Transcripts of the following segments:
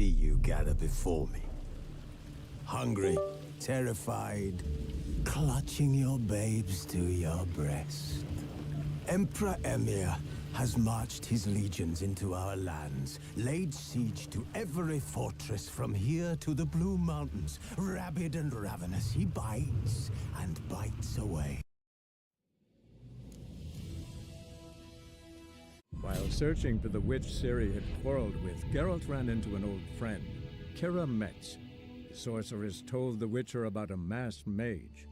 see you gather before me. Hungry, terrified, clutching your babes to your breast. Emperor Emir has marched his legions into our lands, laid siege to every fortress from here to the Blue Mountains. Rabid and ravenous, he bites and bites away. While searching for the witch Ciri had quarreled with, Geralt ran into an old friend, Kira Metz. The sorceress told the Witcher about a masked mage.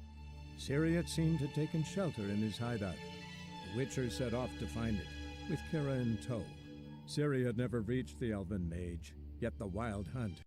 Ciri, it seemed, had taken shelter in his hideout. The Witcher set off to find it, with Kira in tow. Ciri had never reached the elven mage, yet the wild hunt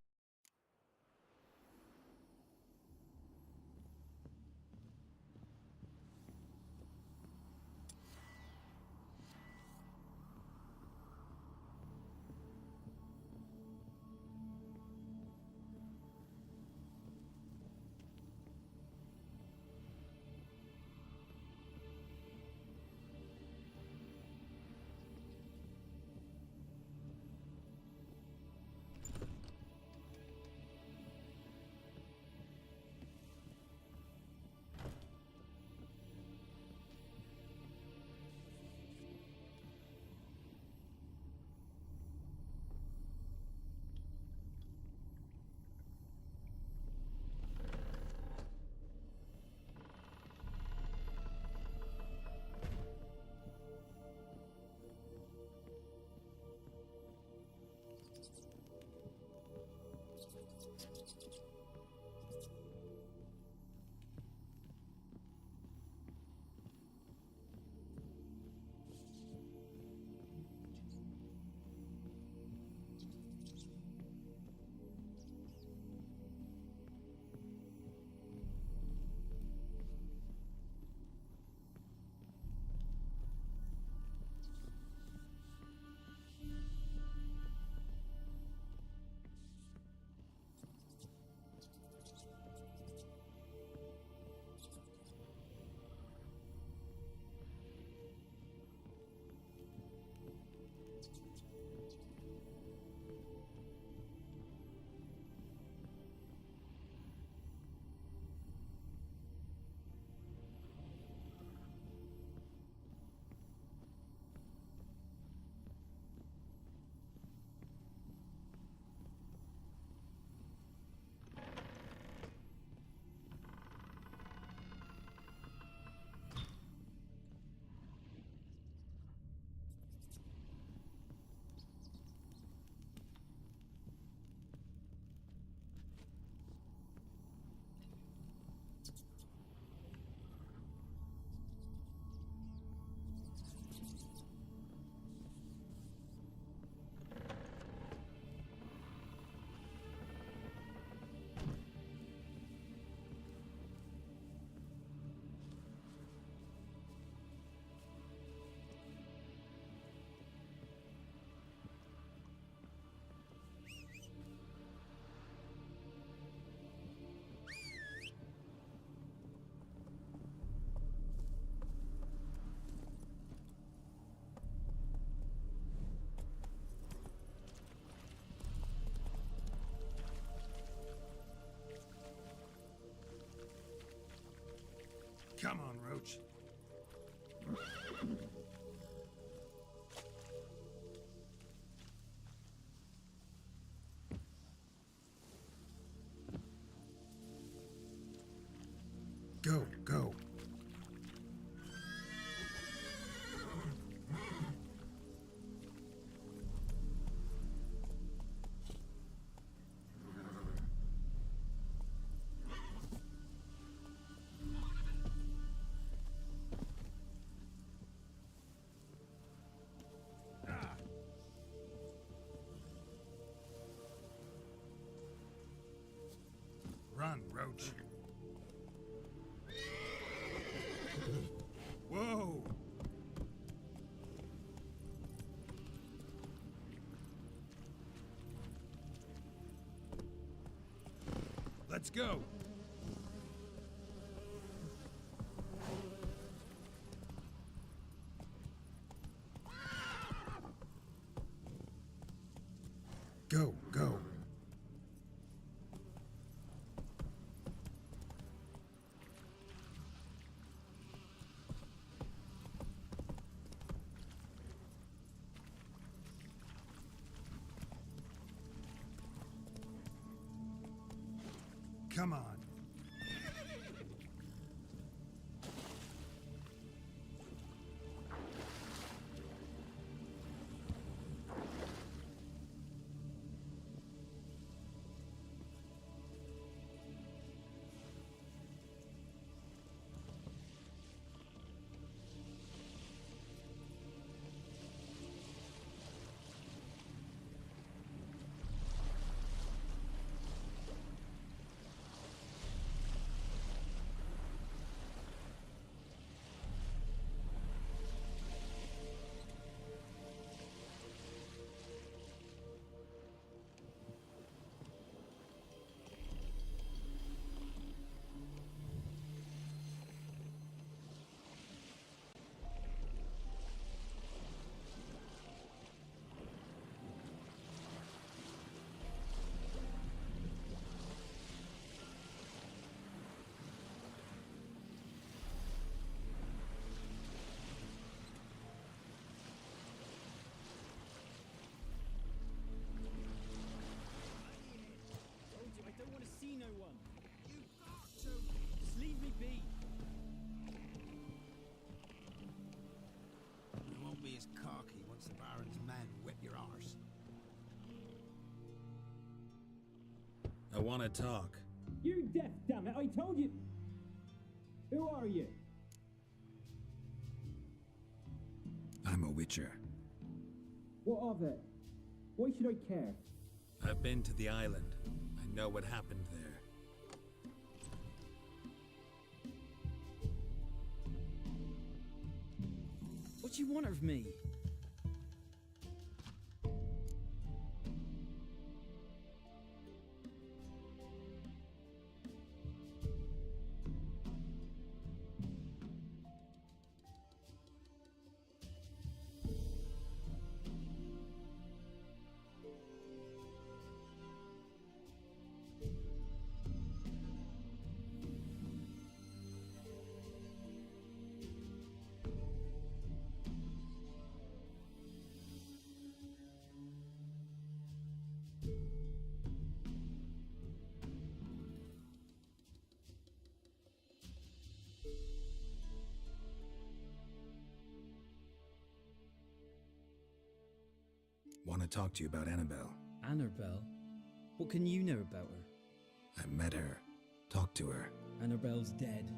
Come on, Roach. Go, go. Run, Roach. Whoa! Let's go! Go, go. Come on. I don't want to see no one. You've got to. Just leave me be. You won't be as cocky once the Baron's men whip your arse. I want to talk. You're deaf, damn it! I told you. Who are you? I'm a witcher. What of it? Why should I care? I've been to the island. I know what happened there. What do you want of me? Want to talk to you about Annabelle. Annabelle? What can you know about her? I met her. Talked to her. Annabelle's dead.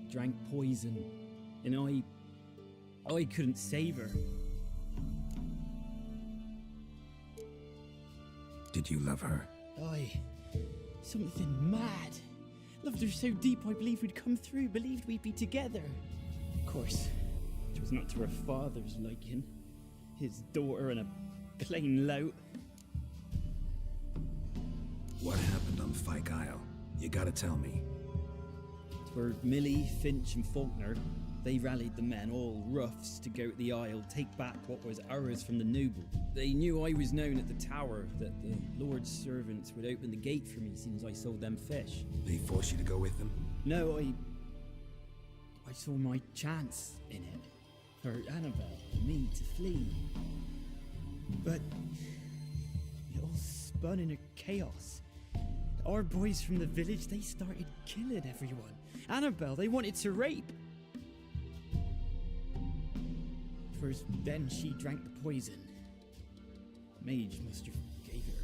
Drank poison. And I couldn't save her. Did you love her? Something mad. Loved her so deep I believed we'd come through, believed we'd be together. Of course, it was not to her father's liking. His daughter and a plain lout. What happened on Fyke Isle? You gotta tell me. Twere Millie, Finch and Faulkner. They rallied the men, all roughs, to go to the Isle, take back what was ours from the noble. They knew I was known at the tower, that the Lord's servants would open the gate for me since I sold them fish. They forced you to go with them? No, I saw my chance in it. For Annabelle and me to flee. But it all spun in a chaos. Our boys from the village, they started killing everyone. Annabelle, they wanted to rape. First, then she drank the poison. Mage must have gave it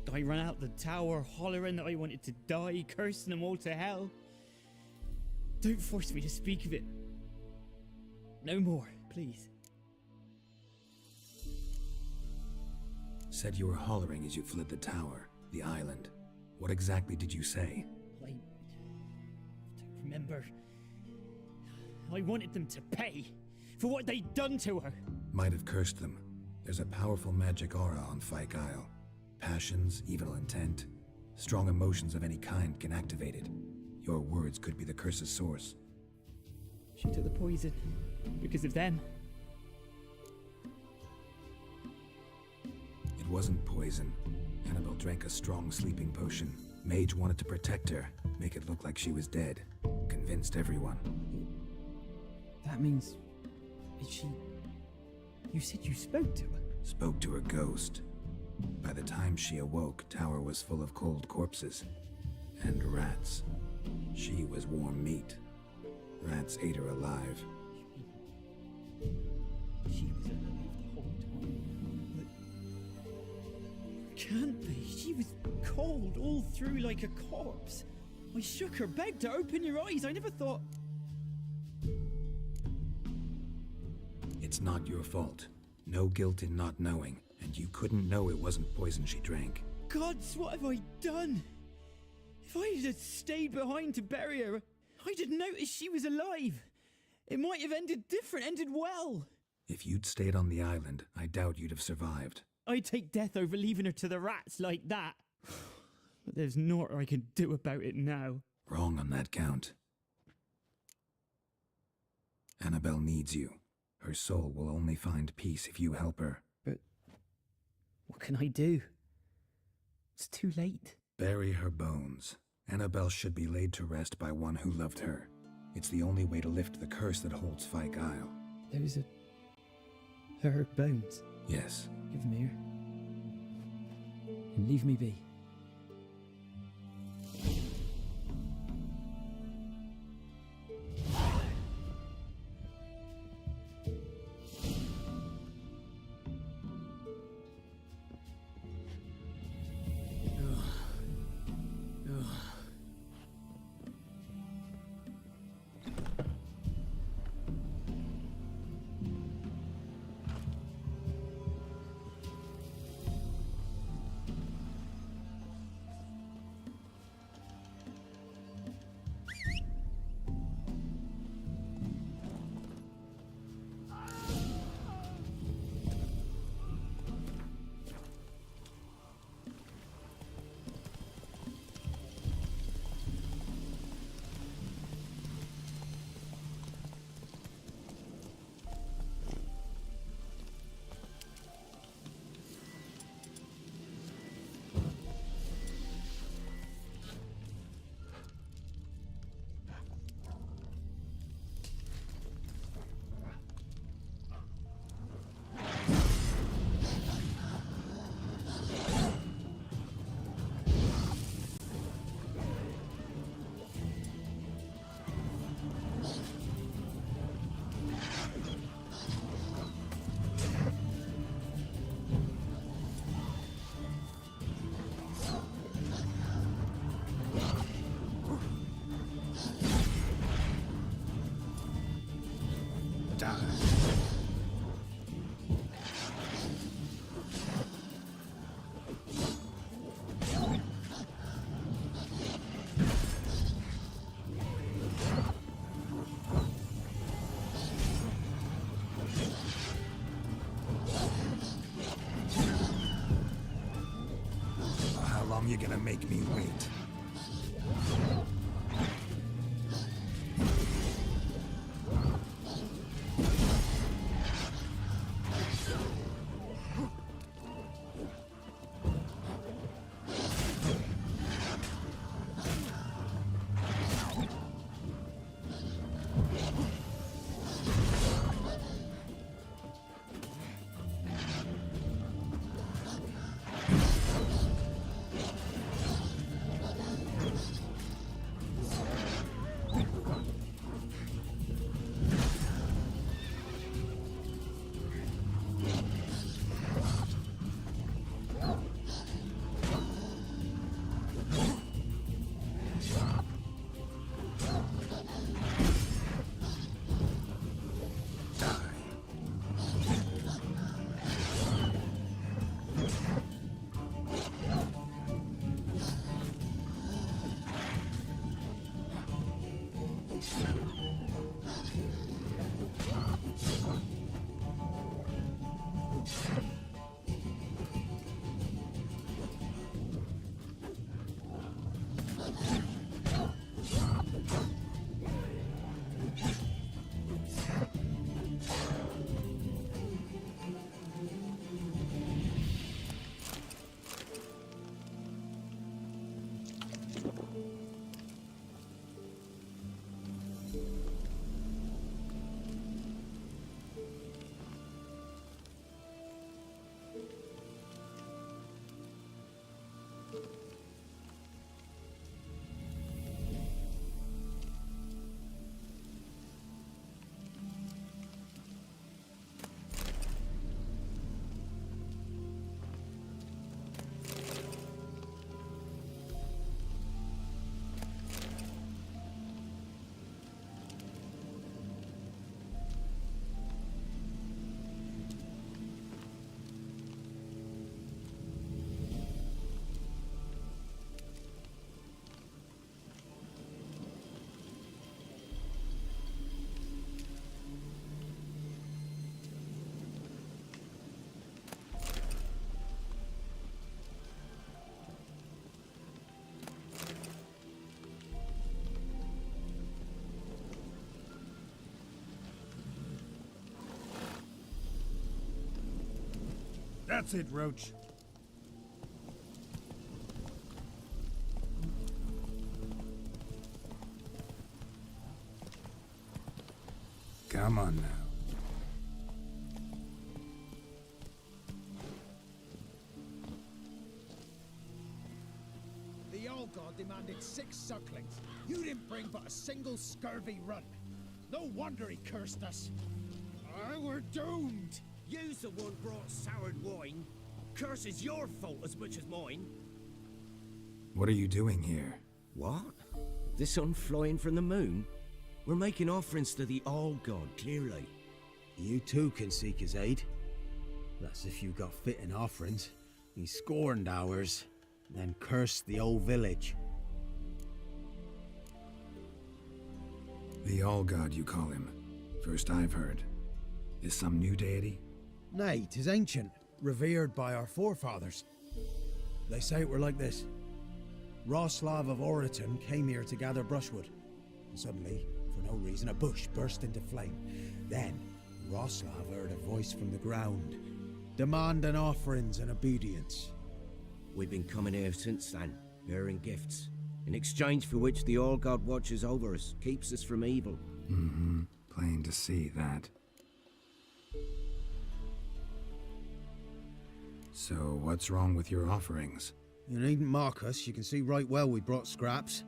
her. I ran out the tower hollering that I wanted to die, cursing them all to hell. Don't force me to speak of it. No more, please. Said you were hollering as you fled the tower, the island. What exactly did you say? I don't remember. I wanted them to pay for what they'd done to her. Might have cursed them. There's a powerful magic aura on Fyke Isle. Passions, evil intent, strong emotions of any kind can activate it. Your words could be the curse's source. She took the poison because of them. It wasn't poison. Annabelle drank a strong sleeping potion. Mage wanted to protect her, make it look like she was dead. Convinced everyone. That means... is she... You said you spoke to her? Spoke to her ghost. By the time she awoke, tower was full of cold corpses. And rats. She was warm meat. Rats ate her alive. She was alive the whole time. But can't be. She was cold all through like a corpse. I shook her, begged her, open your eyes. I never thought. It's not your fault. No guilt in not knowing, and you couldn't know it wasn't poison she drank. Gods, what have I done? If I had stayed behind to bury her, I'd have noticed she was alive. It might have ended different, ended well. If you'd stayed on the island, I doubt you'd have survived. I'd take death over leaving her to the rats like that. But there's naught I can do about it now. Wrong on that count. Annabelle needs you. Her soul will only find peace if you help her. But what can I do? It's too late. Bury her bones. Annabelle should be laid to rest by one who loved her. It's the only way to lift the curse that holds Fyke Isle. Those are her bones. Yes. Give them here. And leave me be. How long you gonna make me wait? That's it, Roach. Come on now. The Old God demanded 6 sucklings. You didn't bring but a single scurvy run. No wonder he cursed us. We're doomed. You's the one brought soured wine. Curse is your fault as much as mine. What are you doing here? What? The sun flying from the moon? We're making offerings to the Old God, clearly. You too can seek his aid. That's if you got fitting offerings. He scorned ours, then cursed the old village. The All-God, you call him. First I've heard. Is some new deity? Nay, 'tis ancient, revered by our forefathers. They say it were like this. Roslav of Oriton came here to gather brushwood. And suddenly, for no reason, a bush burst into flame. Then, Roslav heard a voice from the ground, demanding offerings and obedience. We've been coming here since then, bearing gifts, in exchange for which the All-God watches over us, keeps us from evil. Mm-hmm. Plain to see that. So, what's wrong with your offerings? You needn't mock us, you can see right well we brought scraps.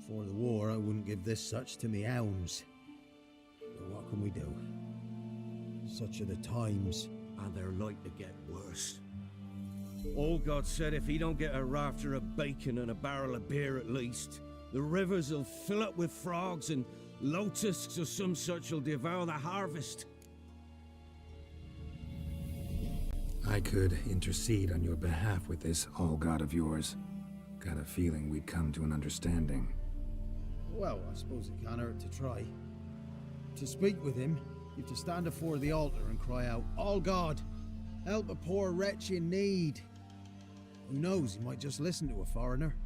Before the war, I wouldn't give this such to me hounds. But what can we do? Such are the times. And they're like to get worse. All-God said if he don't get a rafter of bacon and a barrel of beer at least, the rivers will fill up with frogs and locusts or some such will devour the harvest. I could intercede on your behalf with this All-God of yours. Got a feeling we'd come to an understanding. Well, I suppose it can't hurt to try. To speak with him, you have to stand before the altar and cry out, "All God, help a poor wretch in need." Who knows, he might just listen to a foreigner.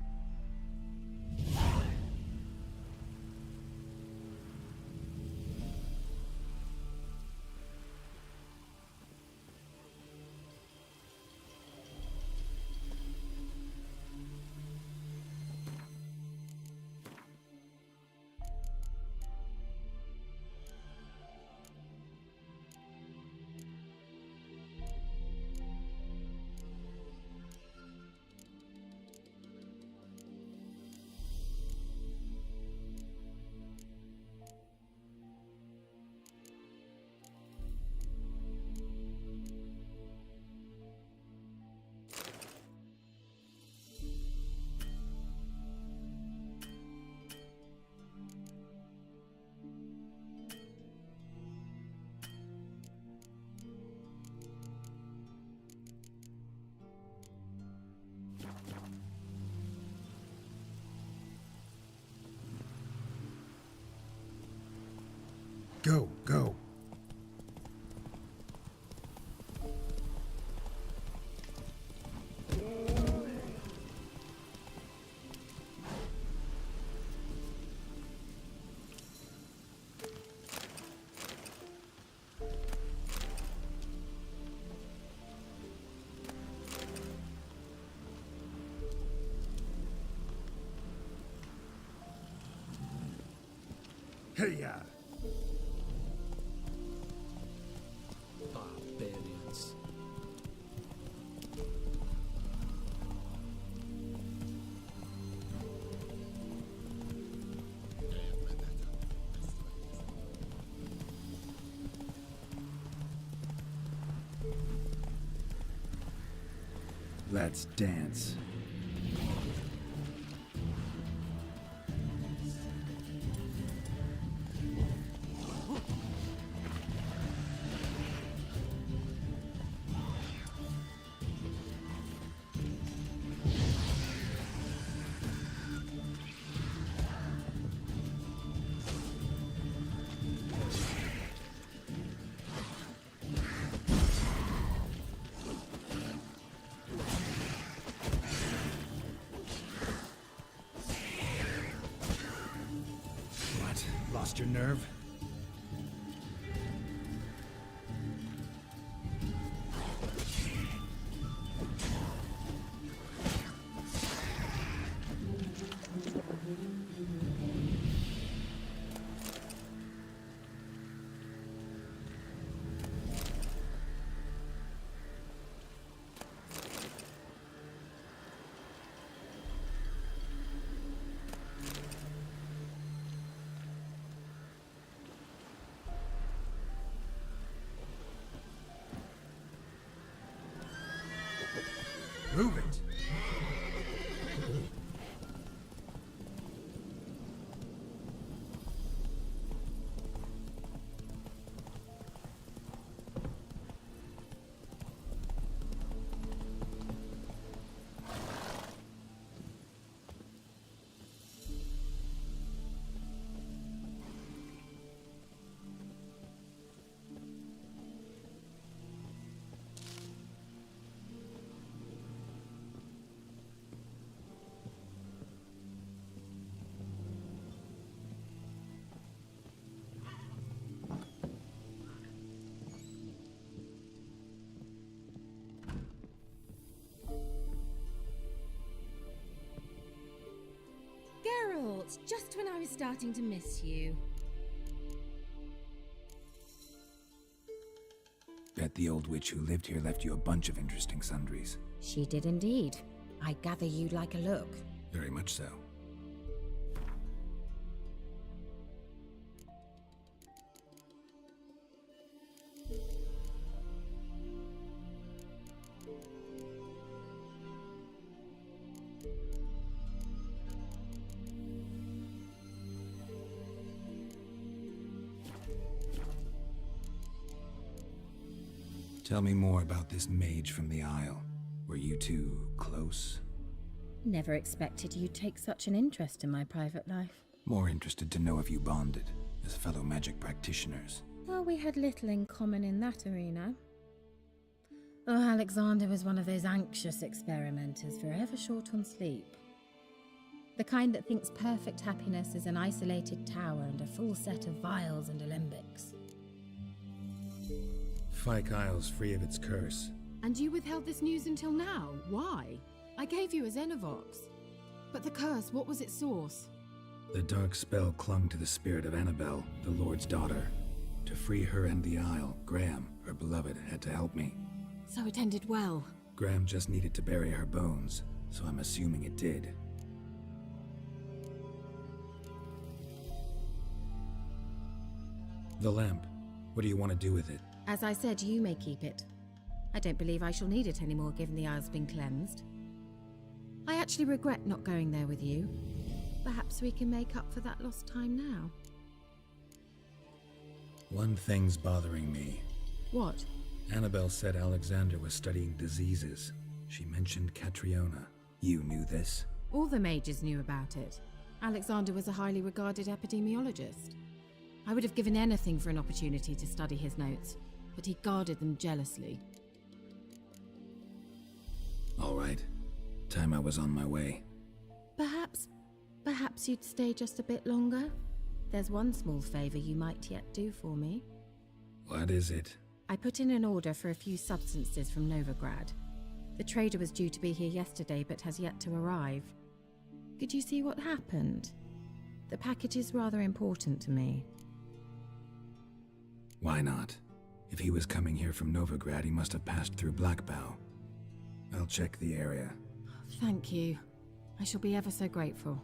Go, go. Hey-ya! Barbarians. Let's dance. Lost your nerve? Prove it. Geralt, just when I was starting to miss you. Bet the old witch who lived here left you a bunch of interesting sundries. She did indeed. I gather you'd like a look. Very much so. Tell me more about this mage from the Isle. Were you two close? Never expected you'd take such an interest in my private life. More interested to know if you bonded as fellow magic practitioners. Well, we had little in common in that arena. Oh, Alexander was one of those anxious experimenters, forever short on sleep. The kind that thinks perfect happiness is an isolated tower and a full set of vials and alembics. Fyke Isle's free of its curse. And you withheld this news until now? Why? I gave you a Xenovox. But the curse, what was its source? The dark spell clung to the spirit of Annabelle, the Lord's daughter. To free her and the Isle, Graham, her beloved, had to help me. So it ended well. Graham just needed to bury her bones, so I'm assuming it did. The lamp. What do you want to do with it? As I said, you may keep it. I don't believe I shall need it anymore, given the Isle's been cleansed. I actually regret not going there with you. Perhaps we can make up for that lost time now. One thing's bothering me. What? Annabelle said Alexander was studying diseases. She mentioned Catriona. You knew this? All the mages knew about it. Alexander was a highly regarded epidemiologist. I would have given anything for an opportunity to study his notes, but he guarded them jealously. All right. Time I was on my way. Perhaps you'd stay just a bit longer? There's one small favor you might yet do for me. What is it? I put in an order for a few substances from Novigrad. The trader was due to be here yesterday, but has yet to arrive. Could you see what happened? The package is rather important to me. Why not? If he was coming here from Novigrad, he must have passed through Blackbough. I'll check the area. Thank you. I shall be ever so grateful.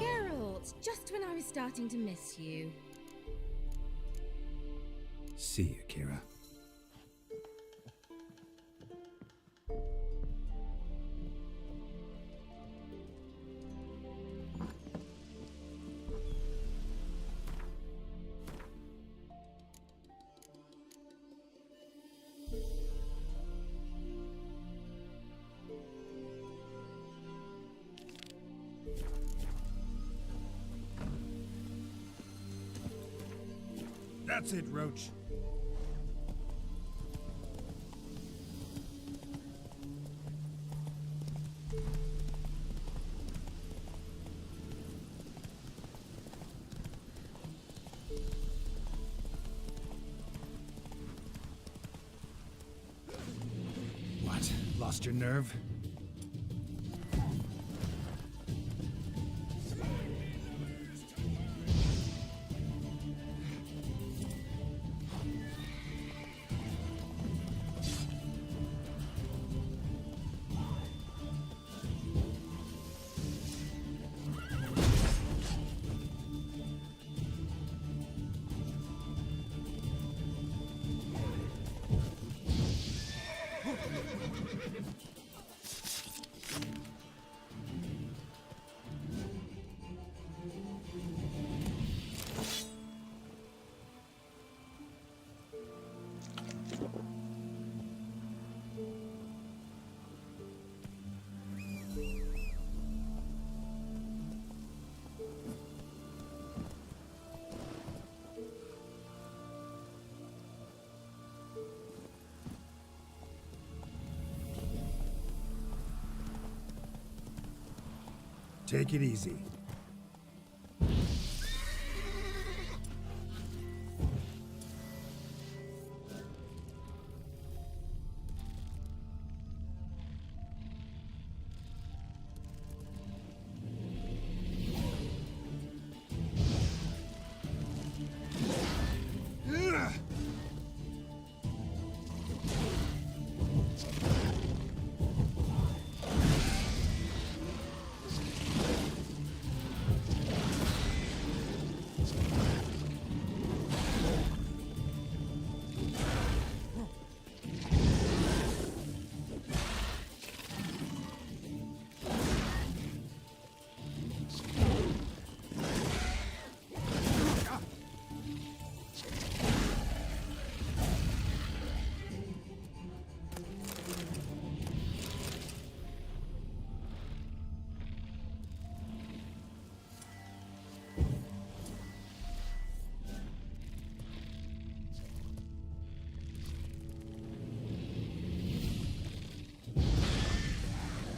Geralt, just when I was starting to miss you. See you, Kira. That's it, Roach. What? Lost your nerve? Take it easy.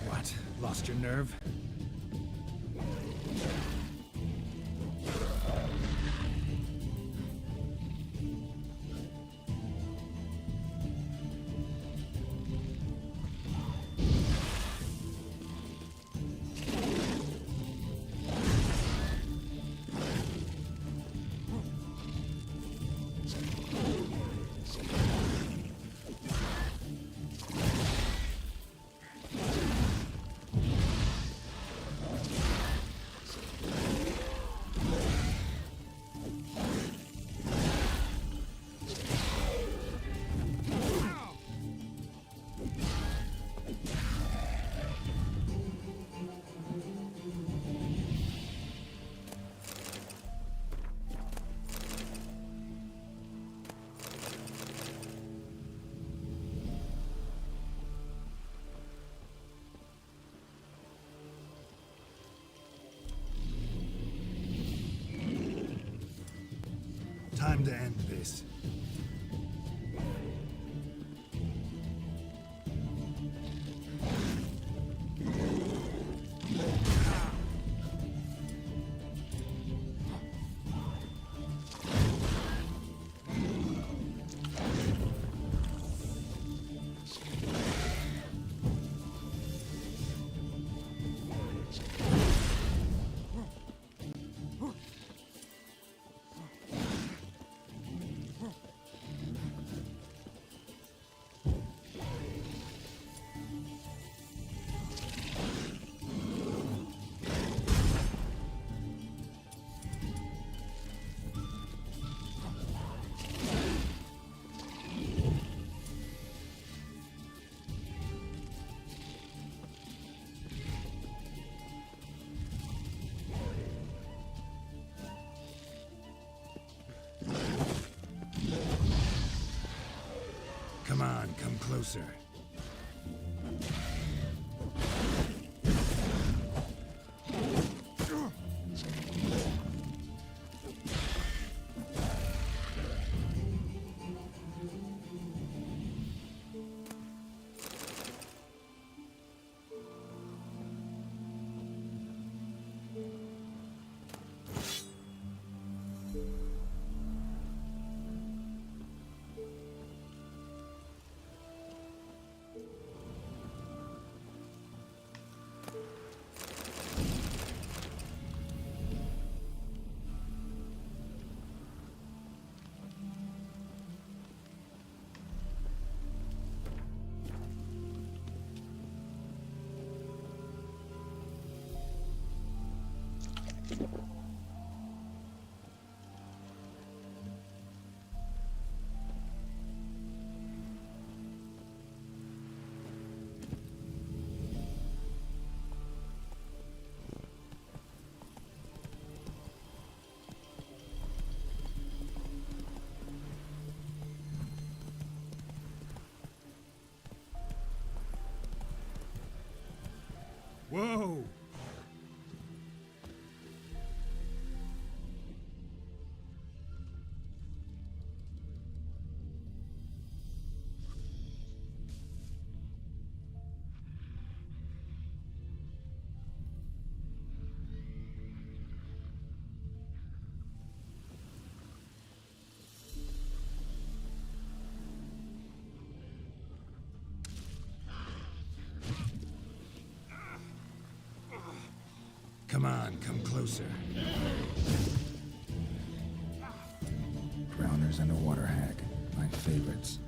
What? Lost your nerve? Time to end this. Come on, come closer. Whoa! Come on, come closer. Drowners and a water hag. My favorites.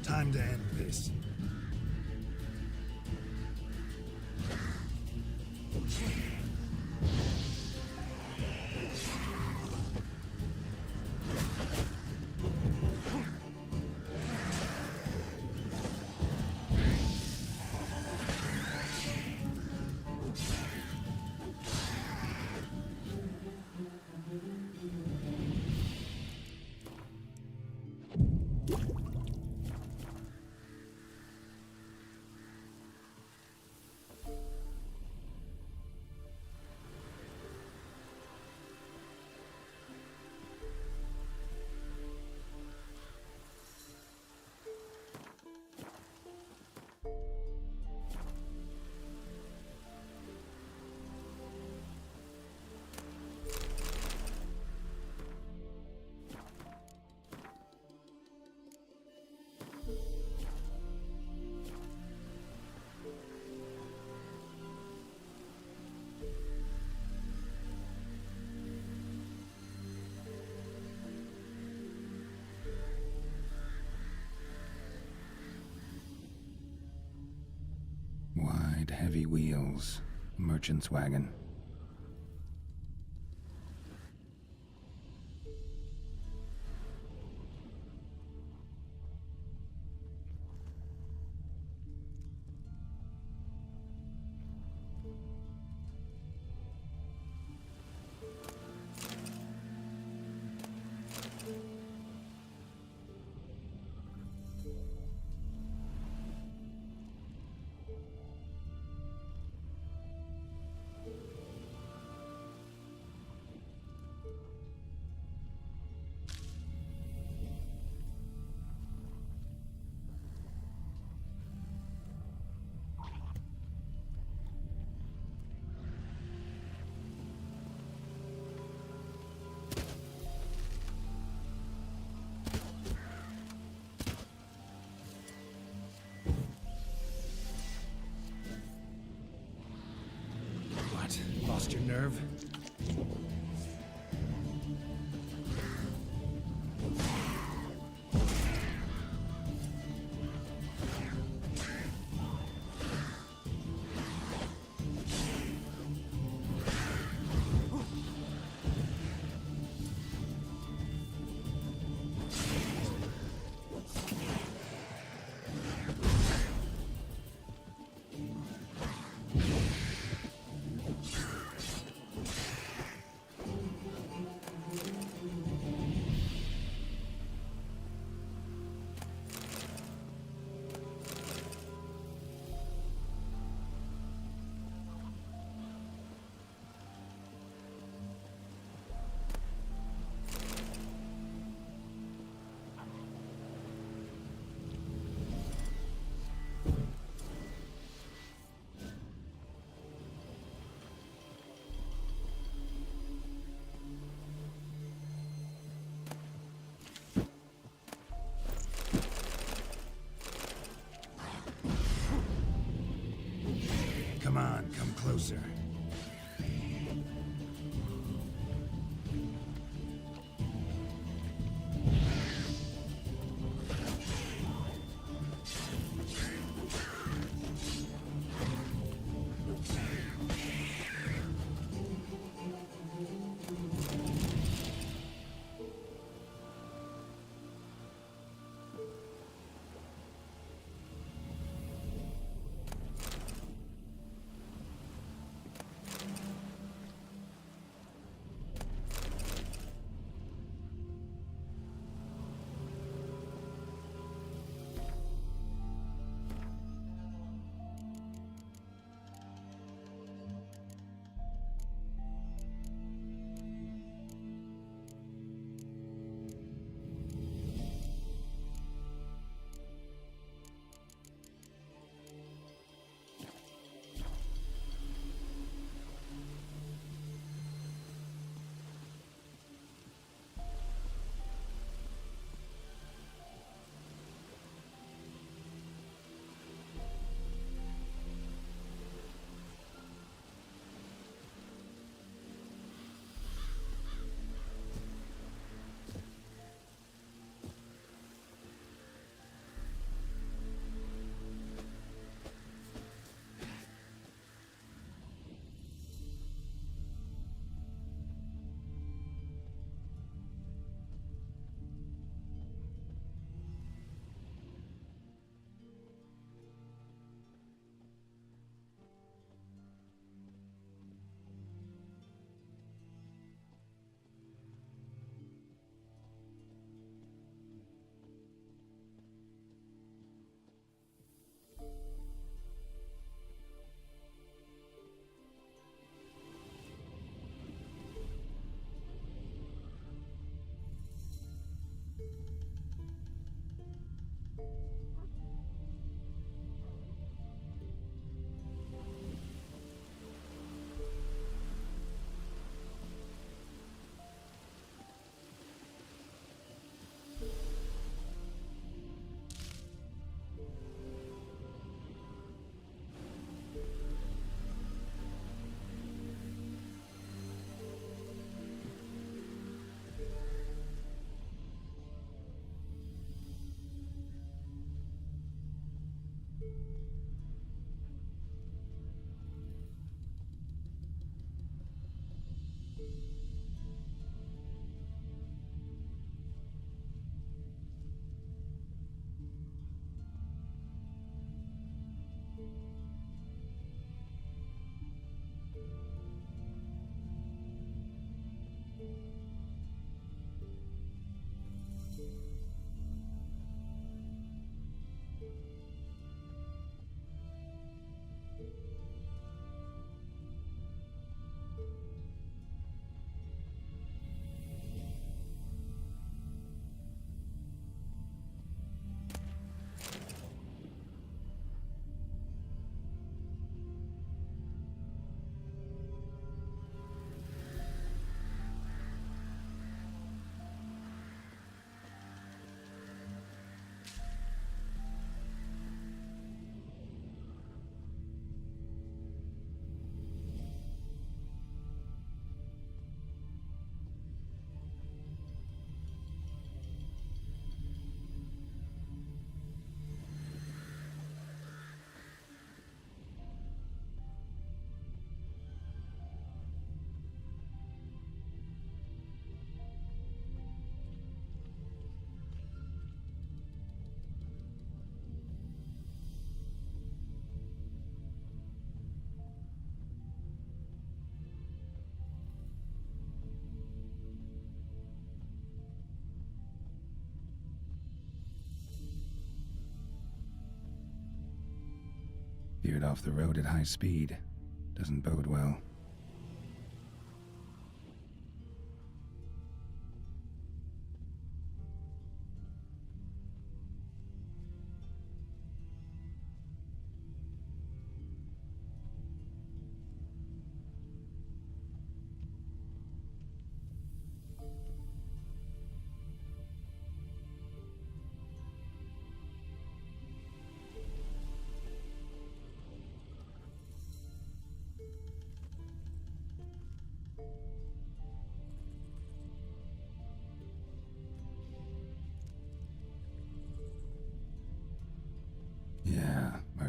Time to end this. Wide, heavy wheels. Merchant's wagon. What? Lost your nerve? on, come closer. Veered off the road at high speed. Doesn't bode well.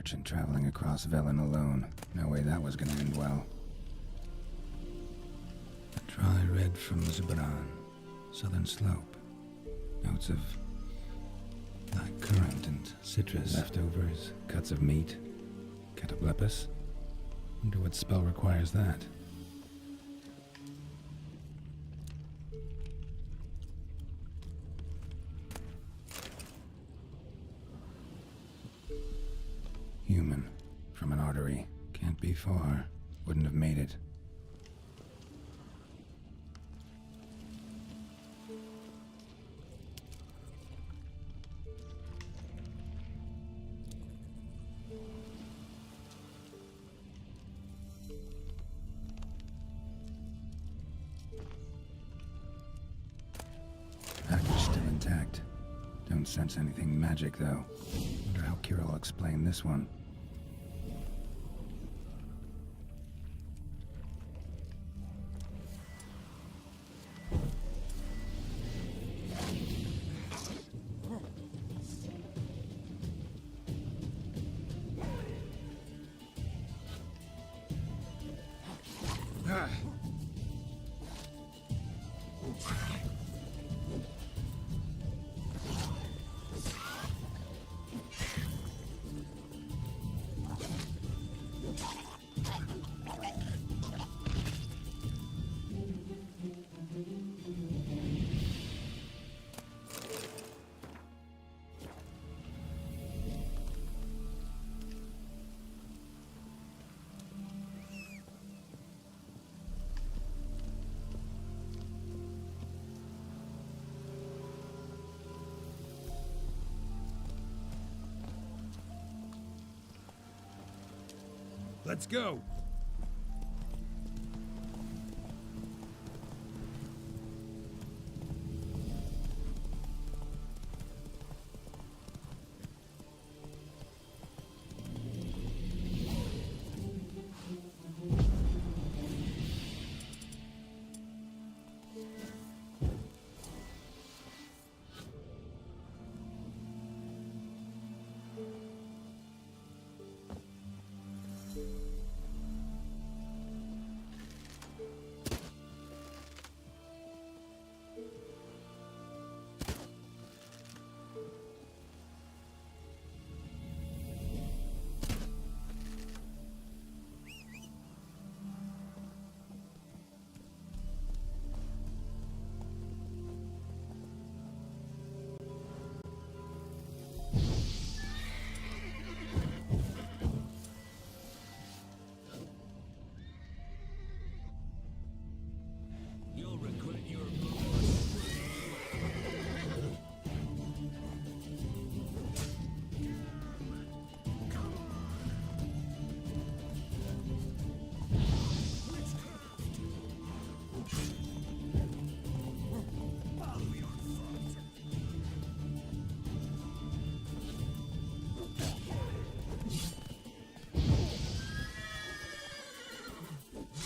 merchant traveling across Velen alone. No way that was gonna end well. Dry red from Zubran. Southern slope. Notes of black currant and citrus. Leftovers, cuts of meat. Cataplepis. Wonder what spell requires that. Human. From an artery. Can't be far. Wouldn't have made it. Package still intact. Don't sense anything magic, though. Wonder how Kira will explain this one. Let's go!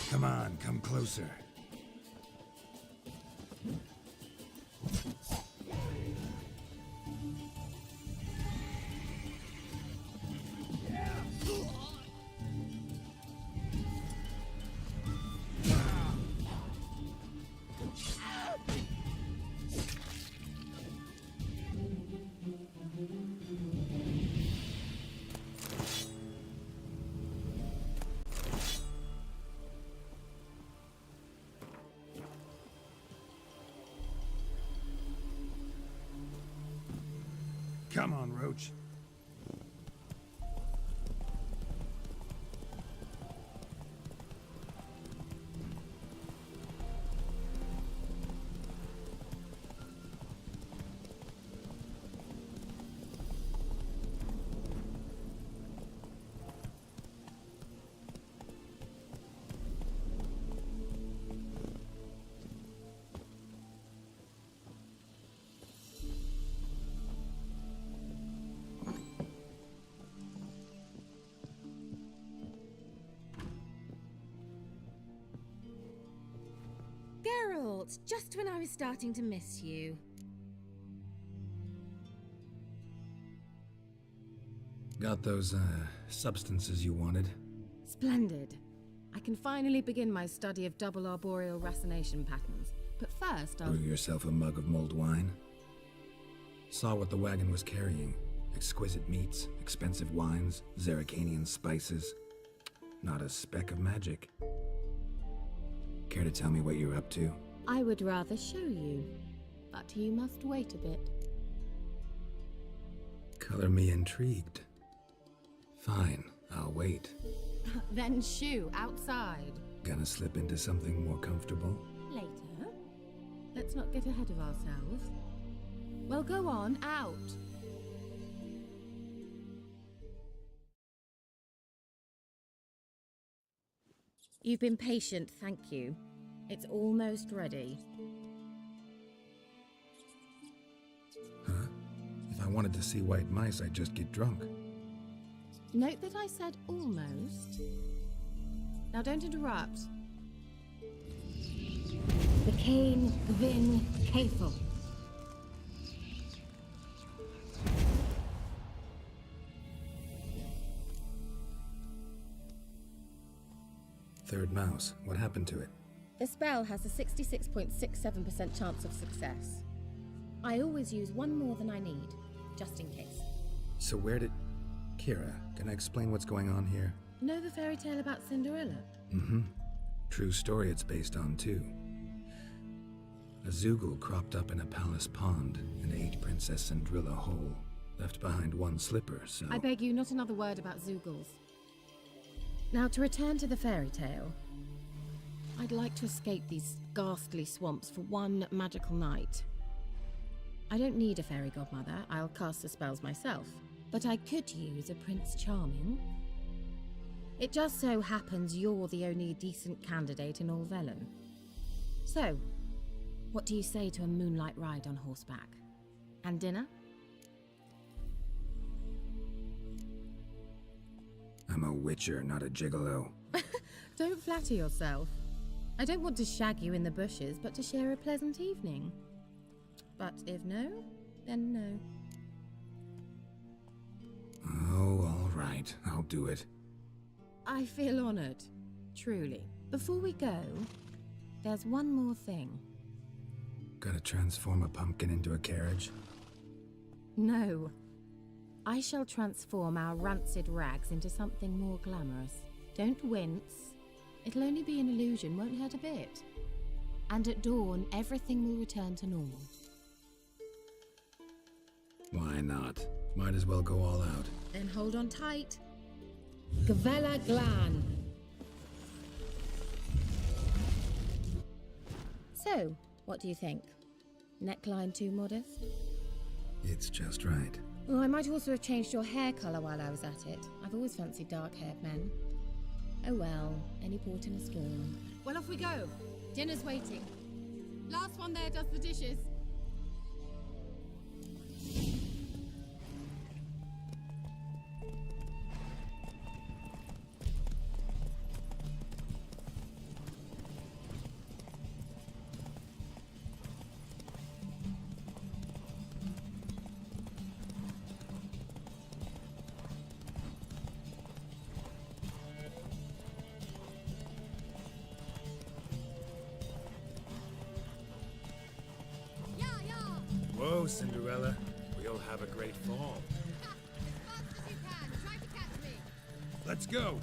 Come on, come closer. Come on, Roach. Geralt, just when I was starting to miss you. Got those, substances you wanted? Splendid. I can finally begin my study of double arboreal racination patterns. But first, I'll... Brew yourself a mug of mulled wine? Saw what the wagon was carrying. Exquisite meats, expensive wines, Zerrikanian spices. Not a speck of magic. Care to tell me what you're up to? I would rather show you, but you must wait a bit. Color me intrigued. Fine, I'll wait. Then shoo, outside. Gonna slip into something more comfortable? Later. Let's not get ahead of ourselves. Well, go on, out. You've been patient, thank you. It's almost ready. Huh? If I wanted to see white mice, I'd just get drunk. Note that I said almost. Now don't interrupt. The Cain Vin Cathel. Third mouse, what happened to it? The spell has a 66.67% chance of success. I always use one more than I need, just in case. So where did... Kira, can I explain what's going on here? Know the fairy tale about Cinderella? Mm-hmm. True story it's based on, too. A Zoogle cropped up in a palace pond and ate Princess Cinderella whole. Left behind one slipper, so... I beg you, not another word about Zoogles. Now, to return to the fairy tale, I'd like to escape these ghastly swamps for one magical night. I don't need a fairy godmother, I'll cast the spells myself, but I could use a Prince Charming. It just so happens you're the only decent candidate in all Velen. So, what do you say to a moonlight ride on horseback? And dinner? I'm a witcher, not a gigolo. Don't flatter yourself. I don't want to shag you in the bushes, but to share a pleasant evening. But if no, then no. Oh, all right. I'll do it. I feel honored. Truly. Before we go, there's one more thing. Gotta transform a pumpkin into a carriage? No. I shall transform our rancid rags into something more glamorous. Don't wince. It'll only be an illusion, won't hurt a bit. And at dawn, everything will return to normal. Why not? Might as well go all out. Then hold on tight. Gavella Glan. So, what do you think? Neckline too modest? It's just right. Well, I might also have changed your hair colour while I was at it. I've always fancied dark-haired men. Oh well, any port in a storm. Well, off we go. Dinner's waiting. Last one there does the dishes. Whoa, Cinderella. We'll have a great fall. As fast as you can. Try to catch me. Let's go.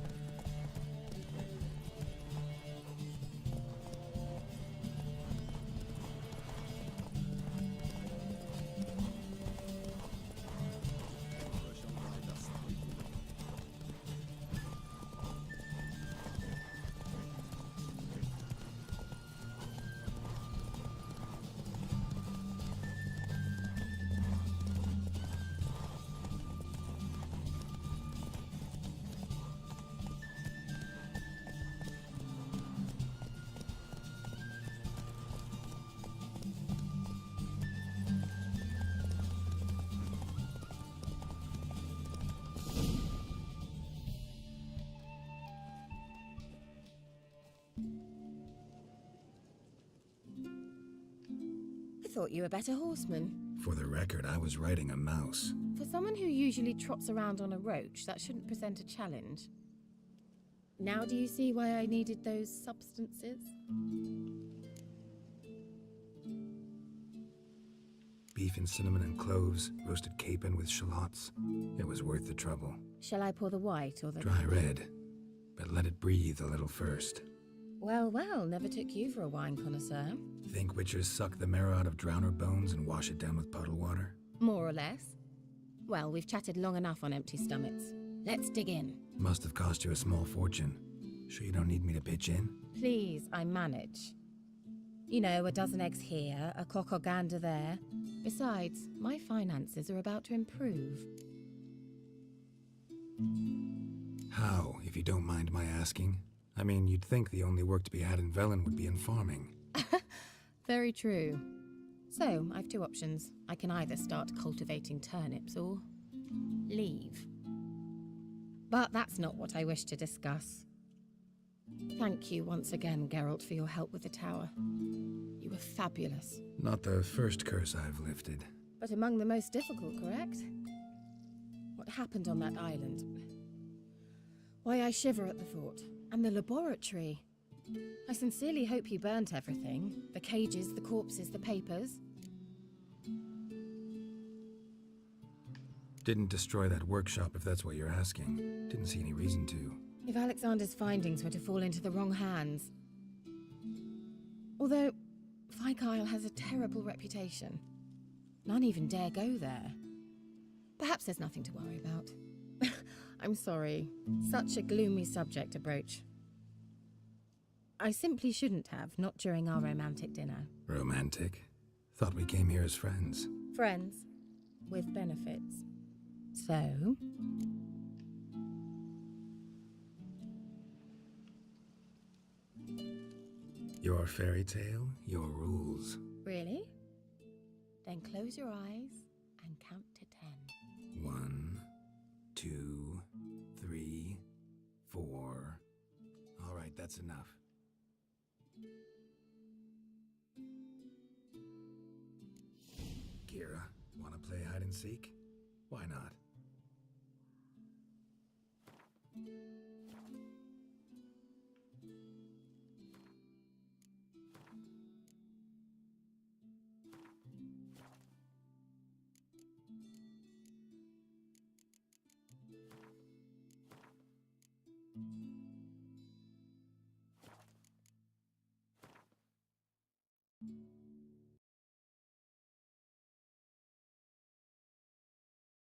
I thought you were a better horseman. For the record, I was riding a mouse. For someone who usually trots around on a roach, that shouldn't present a challenge. Now do you see why I needed those substances? Beef and cinnamon and cloves, roasted capon with shallots. It was worth the trouble. Shall I pour the white or the... Dry red, but let it breathe a little first. Well, well, never took you for a wine connoisseur. Think witchers suck the marrow out of drowner bones and wash it down with puddle water? More or less. Well, we've chatted long enough on empty stomachs. Let's dig in. Must have cost you a small fortune. Sure you don't need me to pitch in? Please, I manage. You know, a dozen eggs here, a cock or gander there. Besides, my finances are about to improve. How, if you don't mind my asking? I mean, you'd think the only work to be had in Velen would be in farming. Very true. So, I've two options. I can either start cultivating turnips or leave. But that's not what I wish to discuss. Thank you once again, Geralt, for your help with the tower. You were fabulous. Not the first curse I've lifted. But among the most difficult, correct? What happened on that island? Why, I shiver at the thought. And the laboratory. I sincerely hope you burnt everything. The cages, the corpses, the papers. Didn't destroy that workshop, if that's what you're asking. Didn't see any reason to. If Alexander's findings were to fall into the wrong hands. Although, Fyke Isle has a terrible reputation. None even dare go there. Perhaps there's nothing to worry about. I'm sorry. Such a gloomy subject to broach. I simply shouldn't have, not during our romantic dinner. Romantic? Thought we came here as friends. Friends. With benefits. So... Your fairy tale, your rules. Really? Then close your eyes and count to 10. 1, 2, 3, 4. All right, that's enough. Kira, wanna play hide and seek? Why not?